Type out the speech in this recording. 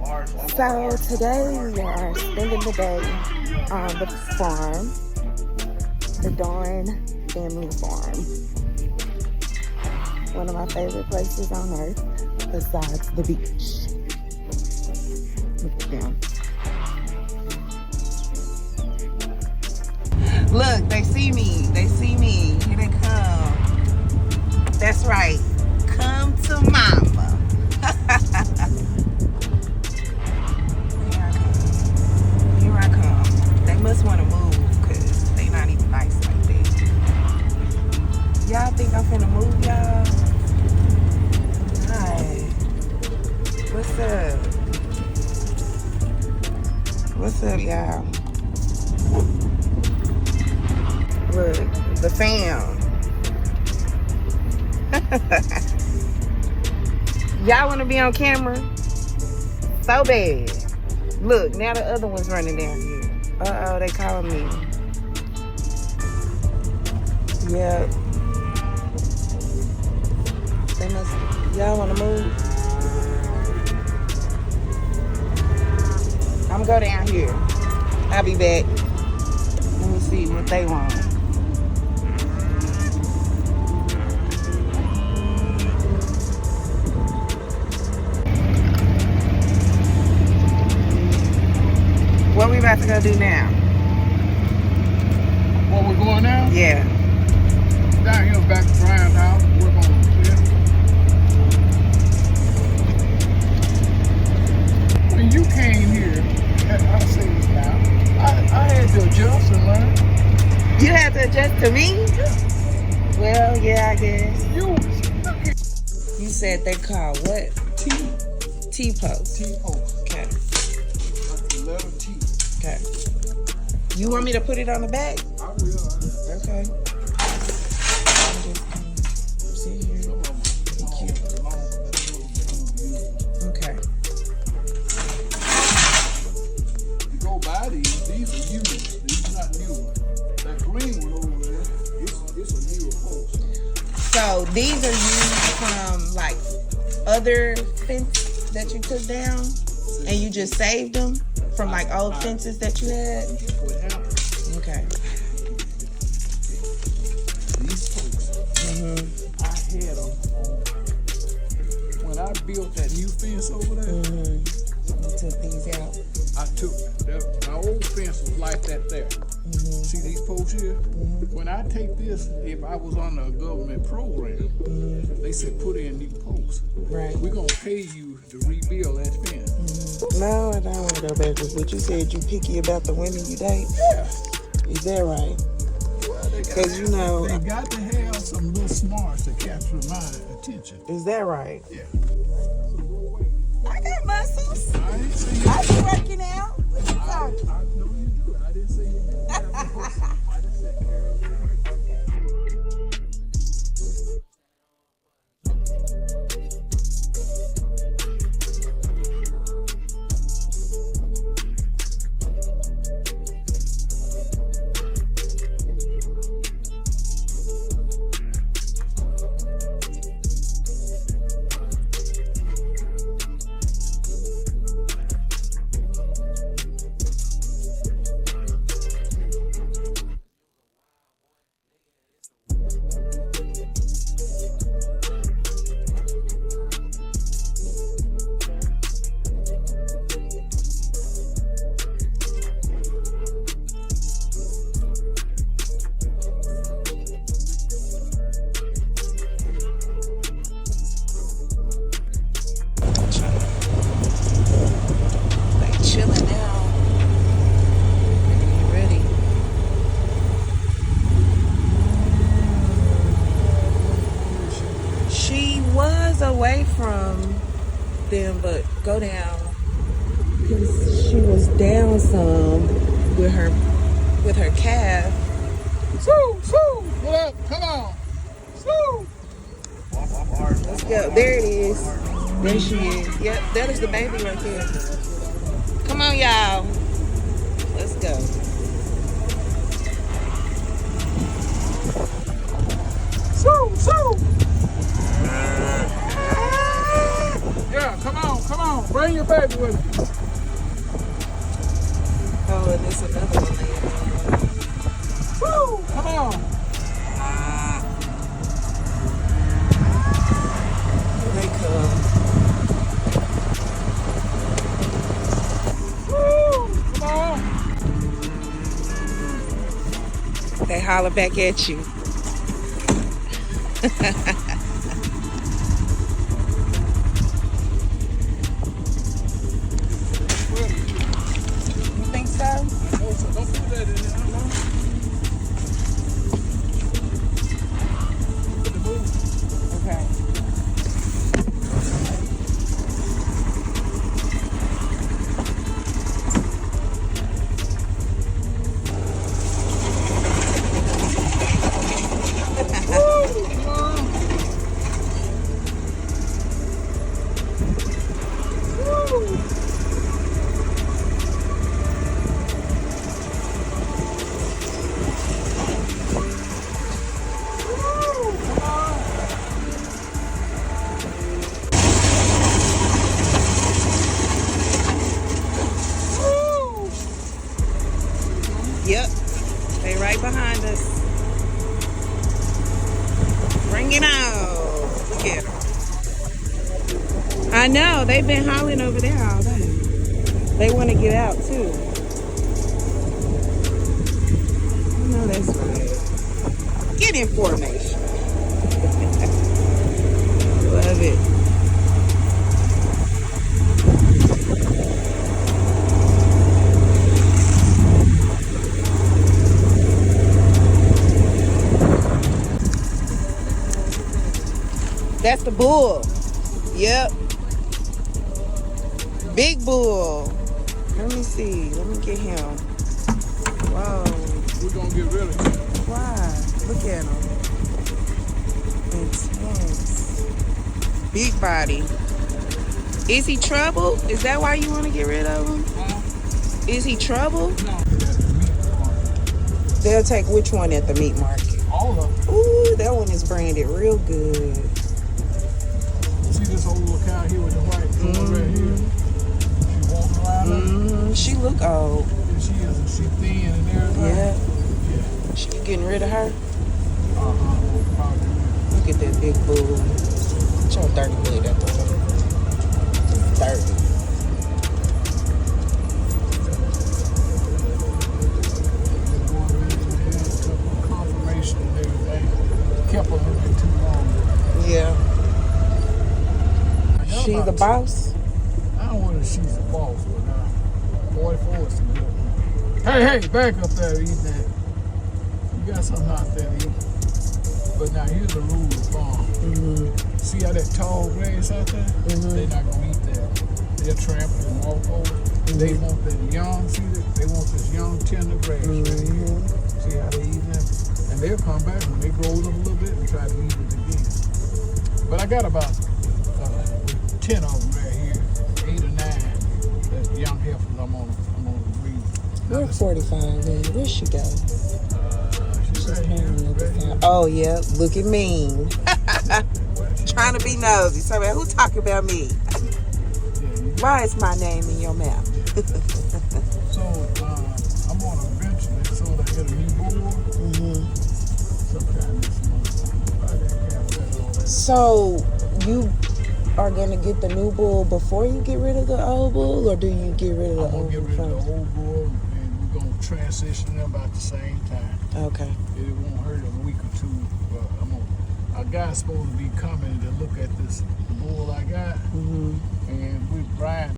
So today we are spending the day on the farm, the Dorn family farm. One of my favorite places on earth besides the beach. Look at them. Look, they see me. They see me. Here they come. That's right. Come to mama. Here I come. They must want to move because they not even nice like that. Y'all think I'm finna move, y'all? Hi. What's up? What's up, y'all? Look, the fam. Y'all want to be on camera? So bad. Look, now the other one's running down here. Uh-oh, they calling me. Yeah. They must. Y'all want to move? I'm gonna go down here. I'll be back. Let me see what they want. What we about to go do now? What we're going now? Yeah. Down here back to Brian's house. We're going to clear. When you came here, I'll say this now, I had to adjust and learn. You had to adjust to me? Yeah. Well, yeah, I guess. You said they call what? T-post. T-post. Okay. Like the letter T. Okay. You want me to put it on the back? I will. Okay. Sit here. Thank you. Okay. You go by these are used. These are not new. That green one over there, it's a newer post. So these are used from like other fences that you took down and you just saved them from like old fences that you had? What happened? Okay. These posts, I had them on, when I built that new fence over there, You took these out. I took, my old fence was like that there. See these posts here? When I take this, if I was on a government program, they said put in new posts. Right. We're going to pay you to rebuild that fence. No, I don't want to go backwards, but you said you picky about the women you date. Yeah. Is that right? Well, Because you know. they got to have some little smarts to capture my attention. Is that right? Yeah. I got muscles. I didn't say you I be working out. What you talking? I know you do. I didn't say you did. I just said carry it. Away from them, but go down because she was down some with her calf. Sue, what up? Come on, Sue. Let's go. There it is. There she is. Yep, that is the baby right there. Come on, y'all. Let's go. Sue. Yeah, come on. Bring your baby with you. Oh, and there's another one laying down. Woo! Come on. Here they come. Woo! Come on. They holler back at you. You think so? No, so don't put that in there. Put the move. Okay. Yep. They right behind us. Bring it on. Look at them. I know. They've been hollering over there all day. They want to get out too. I know that's right. Get in formation. Love it. That's the bull. Yep. Big bull. Let me see. Let me get him. Whoa. We're going to get rid of him. Why? Look at him. Intense. Big body. Is he trouble? Is that why you want to get rid of him? Is he trouble? No. They'll take which one at the meat market? All of them. Ooh, that one is branded real good. See this old little cow here with the white one right here? She walking around. She look old. And she thin and everything. Yeah. Yeah. She getting rid of her. Probably. Look at that big bull. What's your 30 blade at the top? 30. Confirmation and everything. Kept her a little bit too long. Yeah. She the boss? I don't know if she's the boss, but 44 is the good one. Hey, back up there eating that. You got something out there to eat. But now here's the rule of the farm. See how that tall grass out there? They're not going to eat that. They'll trample and walk over. They want that young, see that? They want this young, tender grass right here. See how they eat that? And they'll come back when they grow up a little bit and try to eat it again. But I got about 10 of them right here, 8 or 9. That's young heifers I'm on the breed. Where 45 man? Where she go? She's right here. Oh yeah, looking mean. Trying to be nosy. So who talking about me? Why is my name in your mouth? So I'm gonna eventually, so I get a new bull. Sometime this month. Buy that cattle. So you are gonna get the new bull before you get rid of the old bull, or do you get rid of the I'm old gonna bull get rid of first? the old bull, and we're gonna transition them about the same time. Okay. It won't hurt a week or two. But a guy's supposed to be coming to look at this bull I got, and we Brian.